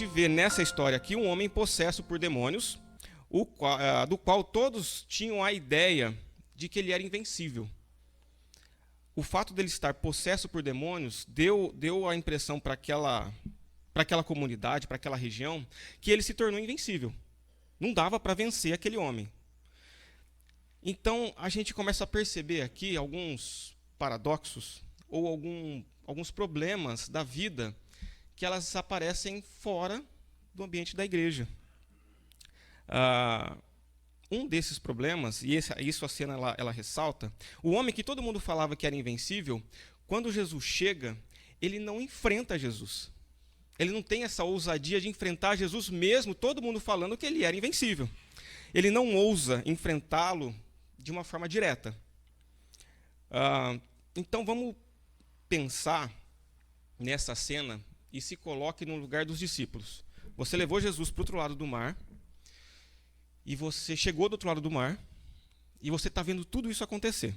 gente vê nessa história aqui um homem possesso por demônios, do qual todos tinham a ideia de que ele era invencível. O fato dele estar possesso por demônios deu a impressão para aquela comunidade, para aquela região, que ele se tornou invencível. Não dava para vencer aquele homem. Então, a gente começa a perceber aqui alguns paradoxos ou alguns problemas da vida que elas aparecem fora do ambiente da igreja. Um desses problemas, e isso a cena ela ressalta, o homem que todo mundo falava que era invencível, quando Jesus chega, ele não enfrenta Jesus. Ele não tem essa ousadia de enfrentar Jesus mesmo, todo mundo falando que ele era invencível. Ele não ousa enfrentá-lo de uma forma direta. Então vamos pensar nessa cena e se coloque no lugar dos discípulos. Você levou Jesus para o outro lado do mar, e você chegou do outro lado do mar, e você está vendo tudo isso acontecer.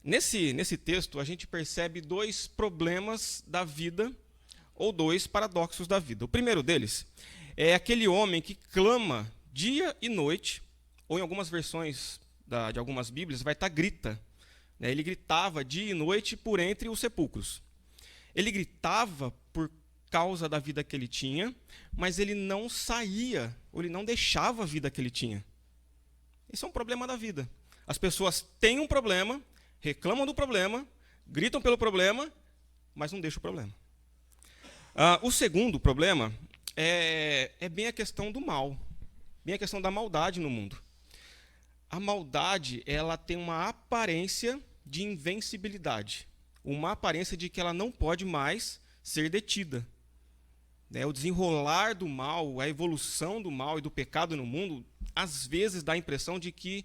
Nesse texto, a gente percebe dois problemas da vida, ou dois paradoxos da vida. O primeiro deles é aquele homem que clama dia e noite, ou em algumas versões de algumas Bíblias, vai estar grita. Ele gritava dia e noite por entre os sepulcros. Ele gritava por causa da vida que ele tinha, mas ele não saía, ou ele não deixava a vida que ele tinha. Esse é um problema da vida. As pessoas têm um problema, reclamam do problema, gritam pelo problema, mas não deixam o problema. O segundo problema é bem a questão do mal, bem a questão da maldade no mundo. A maldade, ela tem uma aparência de invencibilidade, uma aparência de que ela não pode mais ser detida. O desenrolar do mal, a evolução do mal e do pecado no mundo, às vezes dá a impressão de que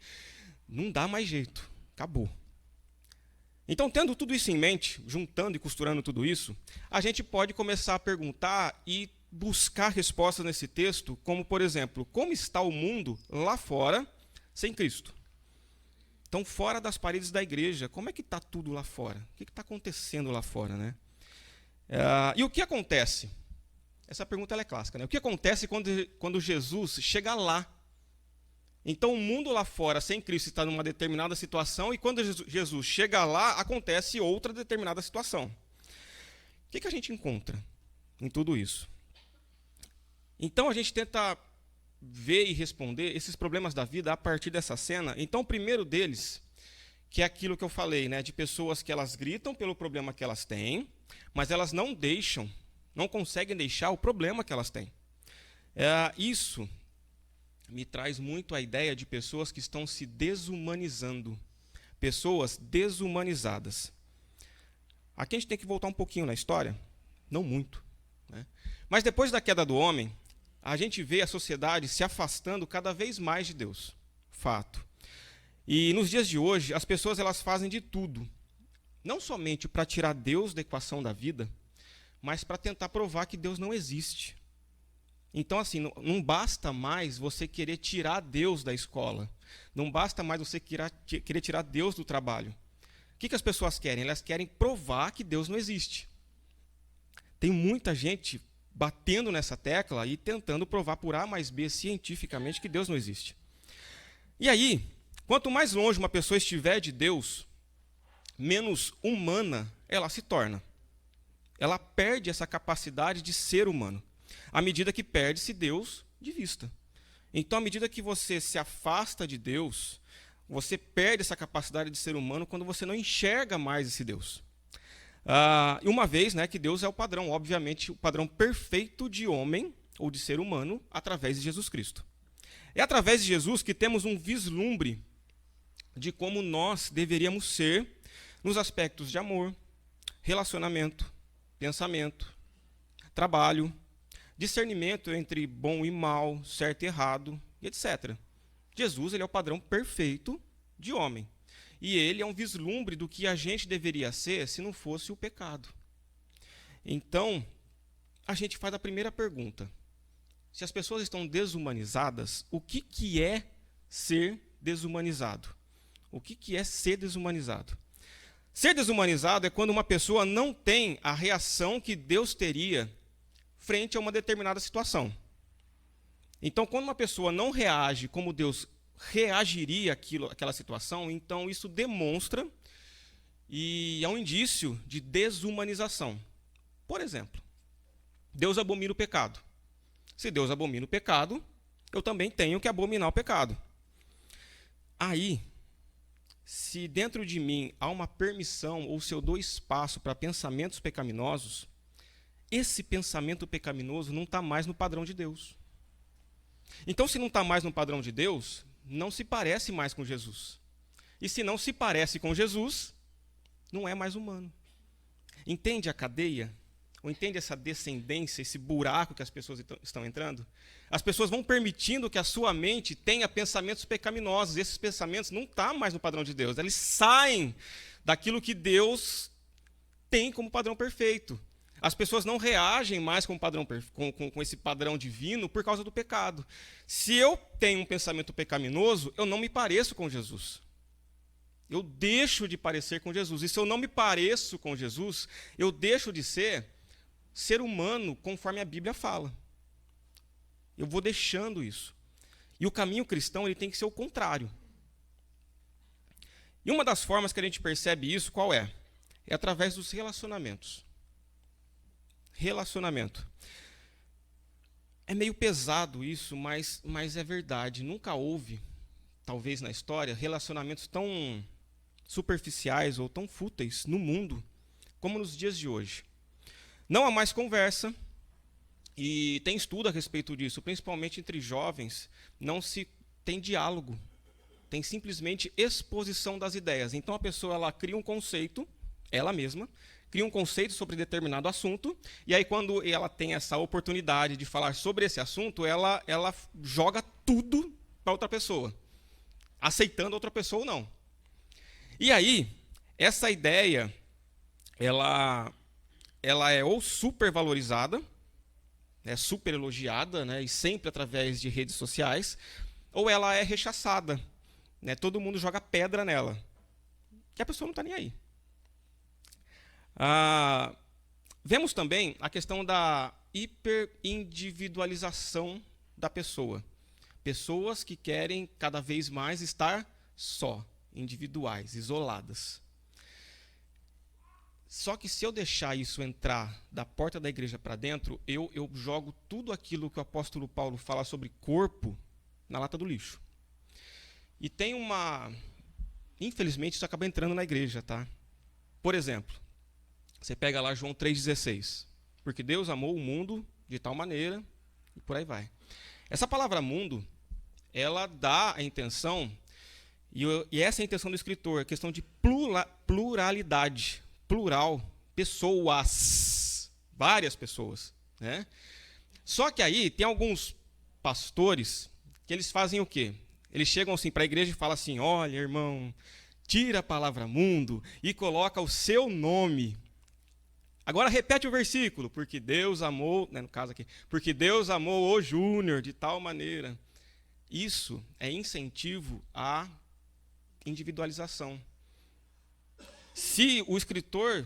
não dá mais jeito, acabou. Então, tendo tudo isso em mente, juntando e costurando tudo isso, a gente pode começar a perguntar e buscar respostas nesse texto, como, por exemplo, como está o mundo lá fora sem Cristo? Então, fora das paredes da igreja, como é que está tudo lá fora? O que está acontecendo lá fora, né? E o que acontece? Essa pergunta ela é clássica, né? O que acontece quando Jesus chega lá? Então, o mundo lá fora, sem Cristo, está numa determinada situação, e quando Jesus chega lá, acontece outra determinada situação. O que a gente encontra em tudo isso? Então, a gente tenta ver e responder esses problemas da vida a partir dessa cena. Então, o primeiro deles, que é aquilo que eu falei, né, de pessoas que elas gritam pelo problema que elas têm, mas elas não conseguem deixar o problema que elas têm. Isso me traz muito a ideia de pessoas que estão se desumanizando, pessoas desumanizadas. Aqui a gente tem que voltar um pouquinho na história, não muito, né? Mas depois da queda do homem, a gente vê a sociedade se afastando cada vez mais de Deus, fato. E nos dias de hoje, as pessoas elas fazem de tudo, não somente para tirar Deus da equação da vida, mas para tentar provar que Deus não existe. Então, assim, não basta mais você querer tirar Deus da escola. Não basta mais você querer tirar Deus do trabalho. O que as pessoas querem? Elas querem provar que Deus não existe. Tem muita gente batendo nessa tecla e tentando provar por A mais B cientificamente que Deus não existe. E aí, quanto mais longe uma pessoa estiver de Deus, menos humana ela se torna. Ela perde essa capacidade de ser humano, à medida que perde-se Deus de vista. Então, à medida que você se afasta de Deus, você perde essa capacidade de ser humano quando você não enxerga mais esse Deus. E uma vez, né, que Deus é o padrão, obviamente, o padrão perfeito de homem ou de ser humano através de Jesus Cristo. É através de Jesus que temos um vislumbre de como nós deveríamos ser nos aspectos de amor, relacionamento, pensamento, trabalho, discernimento entre bom e mal, certo e errado, etc. Jesus ele é o padrão perfeito de homem. E ele é um vislumbre do que a gente deveria ser se não fosse o pecado. Então, a gente faz a primeira pergunta. Se as pessoas estão desumanizadas, o que é ser desumanizado? O que é ser desumanizado? Ser desumanizado é quando uma pessoa não tem a reação que Deus teria frente a uma determinada situação. Então, quando uma pessoa não reage como Deus reagiria àquela situação, então isso demonstra e é um indício de desumanização. Por exemplo, Deus abomina o pecado. Se Deus abomina o pecado, eu também tenho que abominar o pecado. Aí, se dentro de mim há uma permissão, ou se eu dou espaço para pensamentos pecaminosos, esse pensamento pecaminoso não está mais no padrão de Deus. Então, se não está mais no padrão de Deus, não se parece mais com Jesus. E se não se parece com Jesus, não é mais humano. Entende a cadeia? Ou entende essa descendência, esse buraco que as pessoas estão entrando? As pessoas vão permitindo que a sua mente tenha pensamentos pecaminosos. E esses pensamentos não estão mais no padrão de Deus. Eles saem daquilo que Deus tem como padrão perfeito. As pessoas não reagem mais com esse padrão divino por causa do pecado. Se eu tenho um pensamento pecaminoso, eu não me pareço com Jesus. Eu deixo de parecer com Jesus. E se eu não me pareço com Jesus, eu deixo de ser humano conforme a Bíblia fala. Eu vou deixando isso. E o caminho cristão ele tem que ser o contrário. E uma das formas que a gente percebe isso, qual é? É através dos relacionamentos. Relacionamento. É meio pesado isso, mas é verdade. Nunca houve, talvez na história, relacionamentos tão superficiais ou tão fúteis no mundo como nos dias de hoje. Não há mais conversa, e tem estudo a respeito disso, principalmente entre jovens, não se tem diálogo, tem simplesmente exposição das ideias. Então a pessoa ela cria um conceito, ela mesma, cria um conceito sobre determinado assunto, e aí quando ela tem essa oportunidade de falar sobre esse assunto, ela joga tudo para outra pessoa, aceitando outra pessoa ou não. E aí, essa ideia, ela é ou super valorizada, super elogiada, né, e sempre através de redes sociais, ou ela é rechaçada. Né, todo mundo joga pedra nela. E a pessoa não está nem aí. Vemos também a questão da hiperindividualização da pessoa. Pessoas que querem cada vez mais estar só, individuais, isoladas. Só que se eu deixar isso entrar da porta da igreja para dentro, eu jogo tudo aquilo que o apóstolo Paulo fala sobre corpo na lata do lixo. E tem infelizmente isso acaba entrando na igreja, tá? Por exemplo, você pega lá João 3,16. Porque Deus amou o mundo de tal maneira, e por aí vai. Essa palavra mundo, ela dá a intenção, e essa é a intenção do escritor, a questão de pluralidade. Plural, pessoas, várias pessoas. Né? Só que aí tem alguns pastores que eles fazem o quê? Eles chegam assim para a igreja e falam assim, olha, irmão, tira a palavra mundo e coloca o seu nome. Agora repete o versículo, porque Deus amou, né, no caso aqui, porque Deus amou o Júnior de tal maneira. Isso é incentivo à individualização. Se o escritor,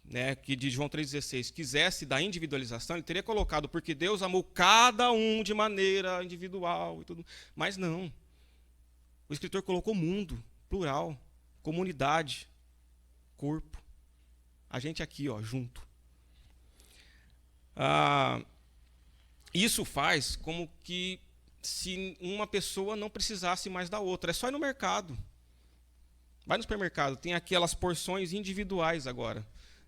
né, que de João 3,16 quisesse dar individualização, ele teria colocado porque Deus amou cada um de maneira individual e tudo. Mas não. O escritor colocou mundo, plural, comunidade, corpo. A gente aqui, ó, junto. Isso faz como que se uma pessoa não precisasse mais da outra. É só ir no mercado. Vai no supermercado, tem aquelas porções individuais agora.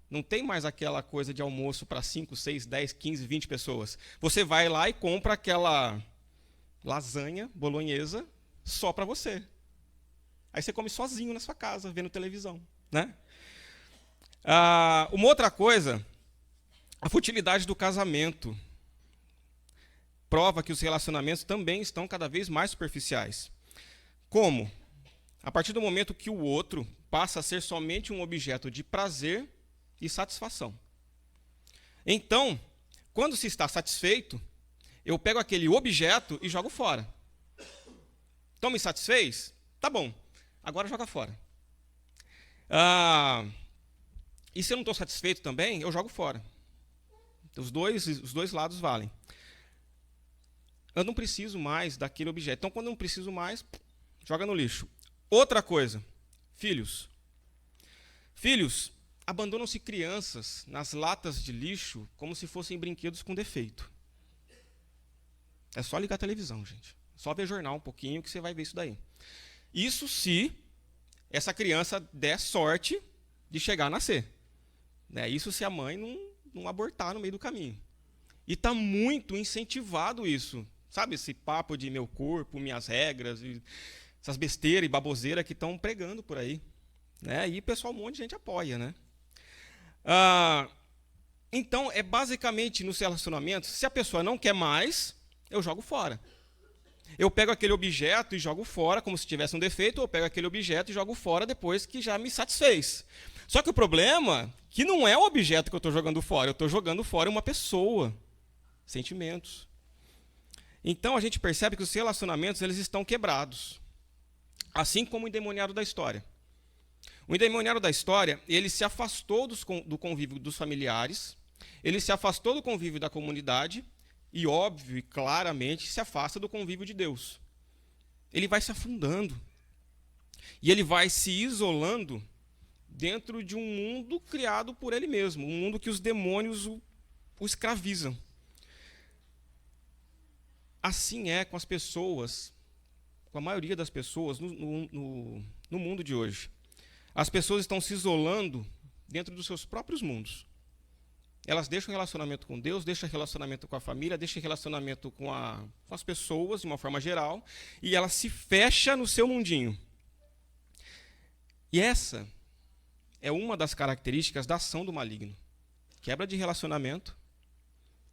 Não tem mais aquela coisa de almoço para 5, 6, 10, 15, 20 pessoas. Você vai lá e compra aquela lasanha bolonhesa só para você. Aí você come sozinho na sua casa, vendo televisão. Né? Uma outra coisa, a futilidade do casamento. Prova que os relacionamentos também estão cada vez mais superficiais. Como? A partir do momento que o outro passa a ser somente um objeto de prazer e satisfação. Então, quando se está satisfeito, eu pego aquele objeto e jogo fora. Então, me satisfez? Tá bom, agora joga fora. E se eu não estou satisfeito também, eu jogo fora. Os dois lados valem. Eu não preciso mais daquele objeto. Então, quando eu não preciso mais, joga no lixo. Outra coisa, filhos. Filhos, abandonam-se crianças nas latas de lixo como se fossem brinquedos com defeito. É só ligar a televisão, gente. Só ver jornal um pouquinho que você vai ver isso daí. Isso se essa criança der sorte de chegar a nascer. Isso se a mãe não abortar no meio do caminho. E está muito incentivado isso. Sabe esse papo de meu corpo, minhas regras, essas besteiras e baboseira que estão pregando por aí. E pessoal, um monte de gente apoia. Então, é basicamente nos relacionamentos, se a pessoa não quer mais, eu jogo fora. Eu pego aquele objeto e jogo fora, como se tivesse um defeito, ou eu pego aquele objeto e jogo fora depois que já me satisfez. Só que o problema é que não é o objeto que eu estou jogando fora, eu estou jogando fora uma pessoa, sentimentos. Então, a gente percebe que os relacionamentos eles estão quebrados, assim como o endemoniado da história. O endemoniado da história, ele se afastou do convívio dos familiares, ele se afastou do convívio da comunidade, e óbvio e claramente se afasta do convívio de Deus. Ele vai se afundando. E ele vai se isolando dentro de um mundo criado por ele mesmo, um mundo que os demônios o escravizam. Assim é com as pessoas, com a maioria das pessoas no mundo de hoje. As pessoas estão se isolando dentro dos seus próprios mundos. Elas deixam relacionamento com Deus, deixam relacionamento com a família, deixam relacionamento com as pessoas, de uma forma geral, e ela se fecha no seu mundinho. E essa é uma das características da ação do maligno. Quebra de relacionamento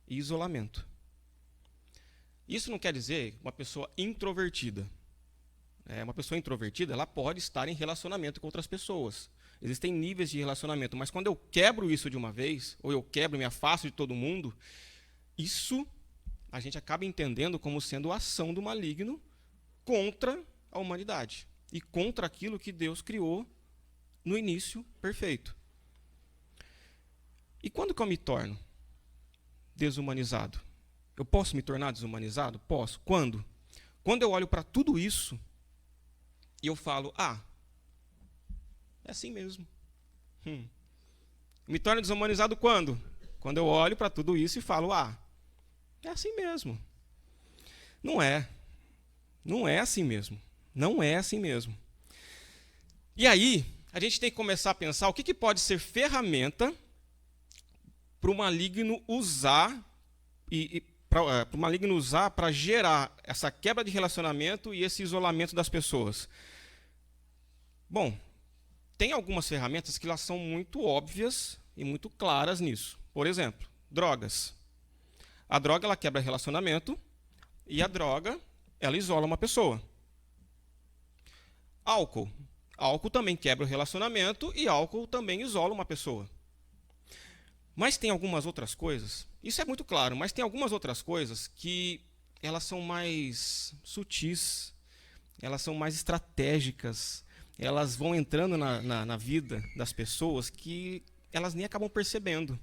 e isolamento. Isso não quer dizer uma pessoa introvertida. Uma pessoa introvertida, ela pode estar em relacionamento com outras pessoas. Existem níveis de relacionamento, mas quando eu quebro isso de uma vez, ou eu quebro e me afasto de todo mundo, isso a gente acaba entendendo como sendo a ação do maligno contra a humanidade e contra aquilo que Deus criou no início perfeito. E quando que eu me torno desumanizado? Eu posso me tornar desumanizado? Posso. Quando? Quando eu olho para tudo isso e eu falo, é assim mesmo. Me torno desumanizado quando? Quando eu olho para tudo isso e falo, é assim mesmo. Não é. Não é assim mesmo. Não é assim mesmo. E aí, a gente tem que começar a pensar o que pode ser ferramenta para o maligno usar para o maligno usar para gerar essa quebra de relacionamento e esse isolamento das pessoas. Bom, tem algumas ferramentas que elas são muito óbvias e muito claras nisso. Por exemplo, drogas. A droga ela quebra relacionamento e a droga ela isola uma pessoa. Álcool. Álcool também quebra o relacionamento e álcool também isola uma pessoa. Mas tem algumas outras coisas, isso é muito claro, mas tem algumas outras coisas que elas são mais sutis, elas são mais estratégicas, elas vão entrando na vida das pessoas que elas nem acabam percebendo.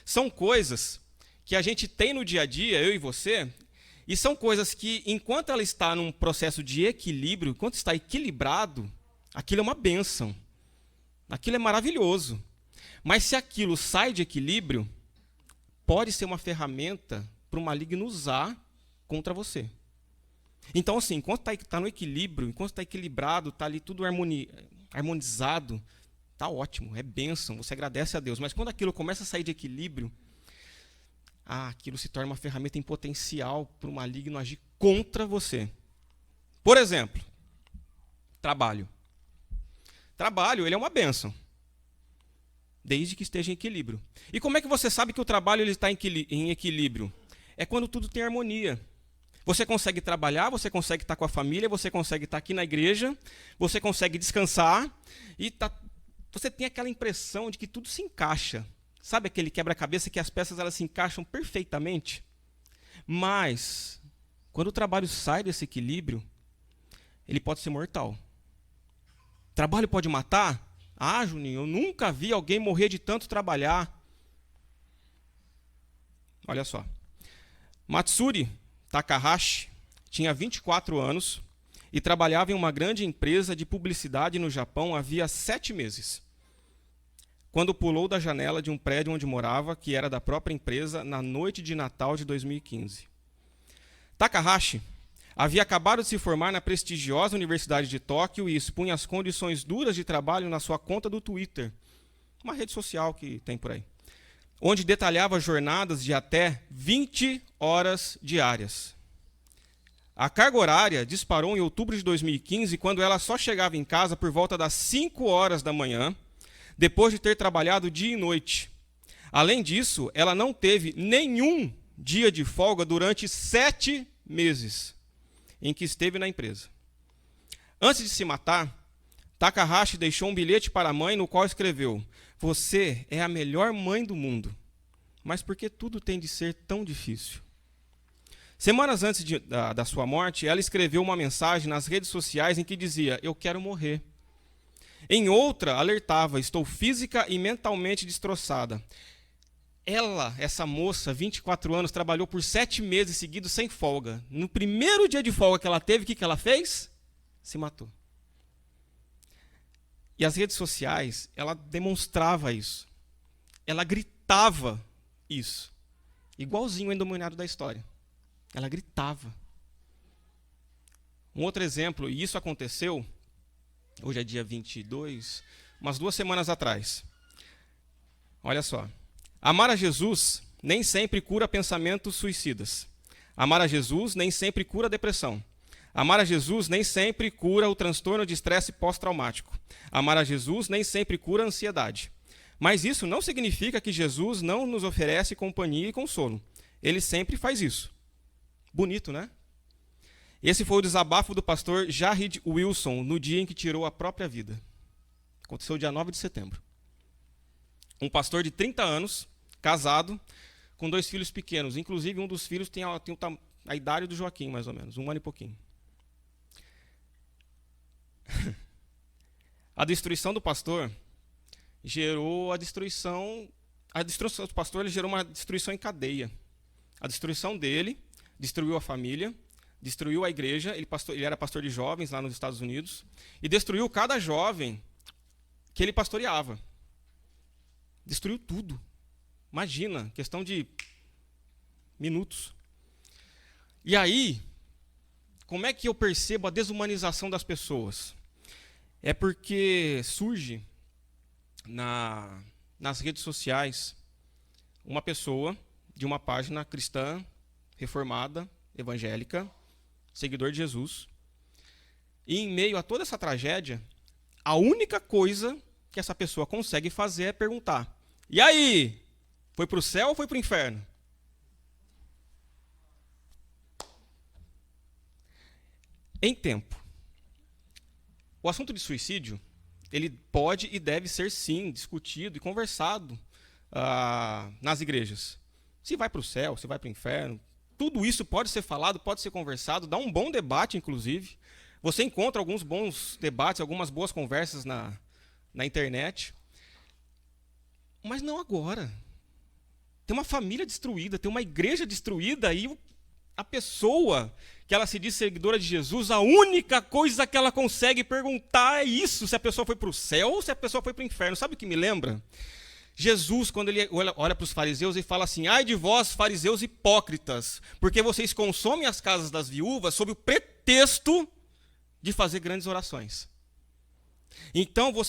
São coisas que a gente tem no dia a dia, eu e você, e são coisas que, enquanto ela está num processo de equilíbrio, enquanto está equilibrado, aquilo é uma bênção, aquilo é maravilhoso. Mas se aquilo sai de equilíbrio, pode ser uma ferramenta para o maligno usar contra você. Então, assim, enquanto está no equilíbrio, enquanto está equilibrado, está ali tudo harmonizado, está ótimo, é bênção, você agradece a Deus. Mas quando aquilo começa a sair de equilíbrio, aquilo se torna uma ferramenta em potencial para o maligno agir contra você. Por exemplo, trabalho. Trabalho, ele é uma bênção, desde que esteja em equilíbrio. E como é que você sabe que o trabalho ele está em equilíbrio? É quando tudo tem harmonia. Você consegue trabalhar, você consegue estar com a família, você consegue estar aqui na igreja, você consegue descansar, e você tem aquela impressão de que tudo se encaixa. Sabe aquele quebra-cabeça que as peças elas se encaixam perfeitamente? Mas, quando o trabalho sai desse equilíbrio, ele pode ser mortal. Trabalho pode matar? Juninho, eu nunca vi alguém morrer de tanto trabalhar. Olha só. Matsuri Takahashi tinha 24 anos e trabalhava em uma grande empresa de publicidade no Japão havia 7 meses, quando pulou da janela de um prédio onde morava, que era da própria empresa, na noite de Natal de 2015. Takahashi havia acabado de se formar na prestigiosa Universidade de Tóquio e expunha as condições duras de trabalho na sua conta do Twitter, uma rede social que tem por aí, onde detalhava jornadas de até 20 horas diárias. A carga horária disparou em outubro de 2015, quando ela só chegava em casa por volta das 5 horas da manhã, depois de ter trabalhado dia e noite. Além disso, ela não teve nenhum dia de folga durante 7 meses em que esteve na empresa. Antes de se matar, Takahashi deixou um bilhete para a mãe no qual escreveu: "Você é a melhor mãe do mundo, mas por que tudo tem de ser tão difícil?" Semanas antes da sua morte, ela escreveu uma mensagem nas redes sociais em que dizia: "Eu quero morrer." Em outra, alertava: "Estou física e mentalmente destroçada." Ela, essa moça, 24 anos, trabalhou por 7 meses seguidos sem folga. No primeiro dia de folga que ela teve, o que ela fez? Se matou. E as redes sociais, ela demonstrava isso. Ela gritava isso. Igualzinho o endemoniado da história. Ela gritava. Um outro exemplo, e isso aconteceu, hoje é dia 22, umas 2 semanas atrás. Olha só. Amar a Jesus nem sempre cura pensamentos suicidas. Amar a Jesus nem sempre cura depressão. Amar a Jesus nem sempre cura o transtorno de estresse pós-traumático. Amar a Jesus nem sempre cura a ansiedade. Mas isso não significa que Jesus não nos oferece companhia e consolo. Ele sempre faz isso. Bonito, né? Esse foi o desabafo do pastor Jared Wilson no dia em que tirou a própria vida. Aconteceu dia 9 de setembro. Um pastor de 30 anos, casado, com 2 filhos pequenos. Inclusive, um dos filhos tem a idade do Joaquim, mais ou menos, 1 ano e pouquinho. A destruição do pastor gerou a destruição do pastor gerou uma destruição em cadeia. A destruição dele destruiu a família, destruiu a igreja, ele era pastor de jovens lá nos Estados Unidos, e destruiu cada jovem que ele pastoreava. Destruiu tudo. Imagina, questão de minutos. E aí, como é que eu percebo a desumanização das pessoas? É porque surge nas redes sociais uma pessoa de uma página cristã, reformada, evangélica, seguidor de Jesus. E em meio a toda essa tragédia, a única coisa que essa pessoa consegue fazer é perguntar: "E aí? Foi para o céu ou foi para o inferno?" Em tempo. O assunto de suicídio, ele pode e deve ser, sim, discutido e conversado nas igrejas. Se vai para o céu, se vai para o inferno, tudo isso pode ser falado, pode ser conversado, dá um bom debate, inclusive. Você encontra alguns bons debates, algumas boas conversas na internet. Mas não agora. Tem uma família destruída, tem uma igreja destruída, e a pessoa que ela se diz seguidora de Jesus, a única coisa que ela consegue perguntar é isso: se a pessoa foi para o céu ou se a pessoa foi para o inferno. Sabe o que me lembra? Jesus, quando ele olha para os fariseus e fala assim: "Ai de vós, fariseus hipócritas, porque vocês consomem as casas das viúvas sob o pretexto de fazer grandes orações." Então, o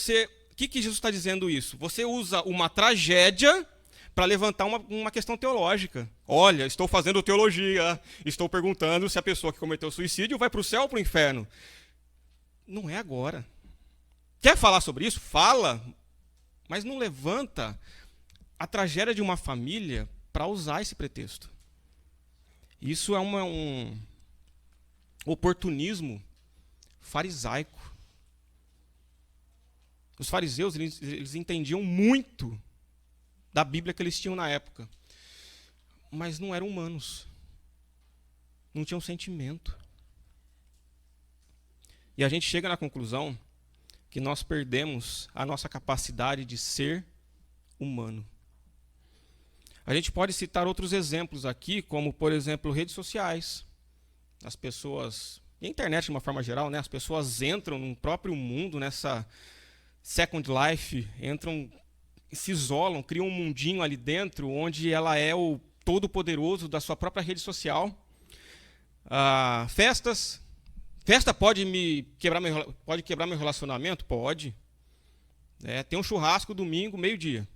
que Jesus está dizendo isso? Você usa uma tragédia para levantar uma questão teológica. Olha, estou fazendo teologia, estou perguntando se a pessoa que cometeu suicídio vai para o céu ou para o inferno. Não é agora. Quer falar sobre isso? Fala, mas não levanta a tragédia de uma família para usar esse pretexto. Isso é um oportunismo farisaico. Os fariseus, eles entendiam muito da Bíblia que eles tinham na época, mas não eram humanos, não tinham sentimento. E a gente chega na conclusão que nós perdemos a nossa capacidade de ser humano. A gente pode citar outros exemplos aqui, como, por exemplo, redes sociais. As pessoas, e a internet de uma forma geral, né? As pessoas entram no próprio mundo, nessa Second Life, entram, se isolam, criam um mundinho ali dentro, onde ela é o todo-poderoso da sua própria rede social. Festas. Festa pode quebrar meu relacionamento? Pode. Tem um churrasco domingo, meio-dia.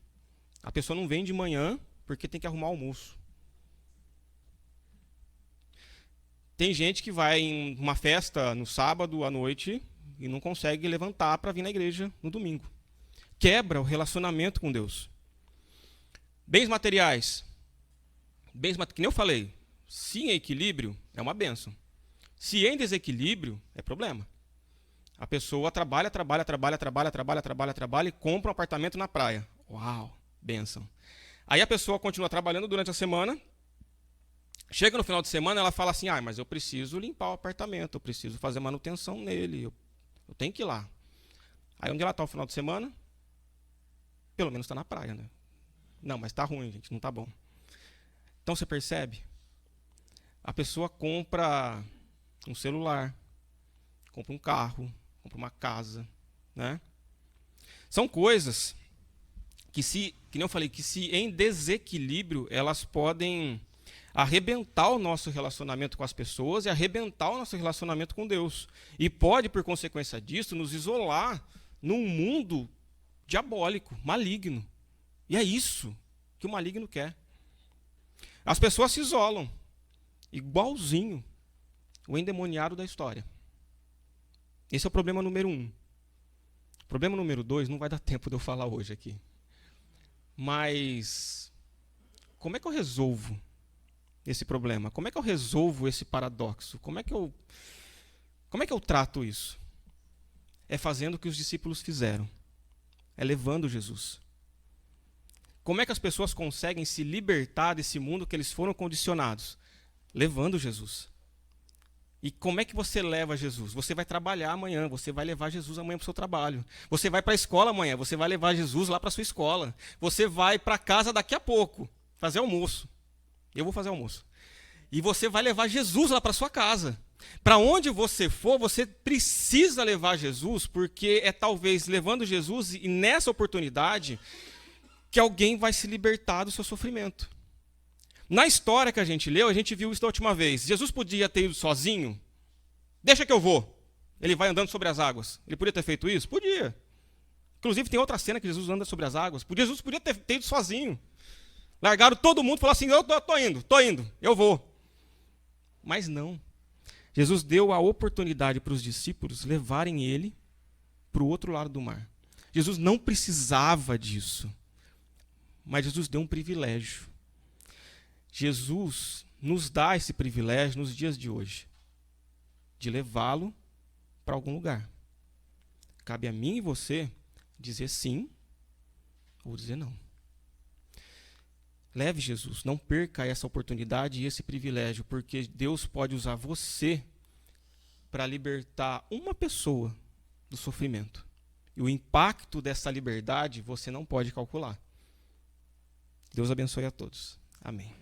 A pessoa não vem de manhã porque tem que arrumar almoço. Tem gente que vai em uma festa no sábado à noite e não consegue levantar para vir na igreja no domingo. Quebra o relacionamento com Deus. Bens materiais. Que nem eu falei, se em equilíbrio, é uma bênção. Se em desequilíbrio, é problema. A pessoa trabalha e compra um apartamento na praia. Uau, bênção. Aí a pessoa continua trabalhando durante a semana. Chega no final de semana, ela fala assim, mas eu preciso limpar o apartamento, eu preciso fazer manutenção nele, eu tenho que ir lá. Aí onde ela está no final de semana? Pelo menos está na praia, né? Não, mas está ruim, gente, não está bom. Então você percebe? A pessoa compra um celular, compra um carro, compra uma casa, né? São coisas que nem eu falei, que se em desequilíbrio, elas podem arrebentar o nosso relacionamento com as pessoas e arrebentar o nosso relacionamento com Deus. E pode, por consequência disso, nos isolar num mundo diabólico, maligno. E é isso que o maligno quer. As pessoas se isolam, igualzinho o endemoniado da história. Esse é o problema número 1. O problema número 2 não vai dar tempo de eu falar hoje aqui. Mas como é que eu resolvo esse problema? Como é que eu resolvo esse paradoxo? Como é que eu trato isso? É fazendo o que os discípulos fizeram. É levando Jesus. Como é que as pessoas conseguem se libertar desse mundo que eles foram condicionados? Levando Jesus. E como é que você leva Jesus? Você vai trabalhar amanhã, você vai levar Jesus amanhã para o seu trabalho. Você vai para a escola amanhã, você vai levar Jesus lá para a sua escola. Você vai para casa daqui a pouco, fazer almoço. Eu vou fazer almoço. E você vai levar Jesus lá para a sua casa. Para onde você for, você precisa levar Jesus, porque é talvez levando Jesus, e nessa oportunidade, que alguém vai se libertar do seu sofrimento. Na história que a gente leu, a gente viu isso da última vez. Jesus podia ter ido sozinho? Deixa que eu vou. Ele vai andando sobre as águas. Ele podia ter feito isso? Podia. Inclusive, tem outra cena que Jesus anda sobre as águas. Jesus podia ter ido sozinho. Largaram todo mundo e falaram assim, eu estou indo, eu vou. Mas não. Jesus deu a oportunidade para os discípulos levarem ele para o outro lado do mar. Jesus não precisava disso. Mas Jesus deu um privilégio. Jesus nos dá esse privilégio nos dias de hoje, de levá-lo para algum lugar. Cabe a mim e você dizer sim ou dizer não. Leve Jesus, não perca essa oportunidade e esse privilégio, porque Deus pode usar você para libertar uma pessoa do sofrimento. E o impacto dessa liberdade você não pode calcular. Deus abençoe a todos. Amém.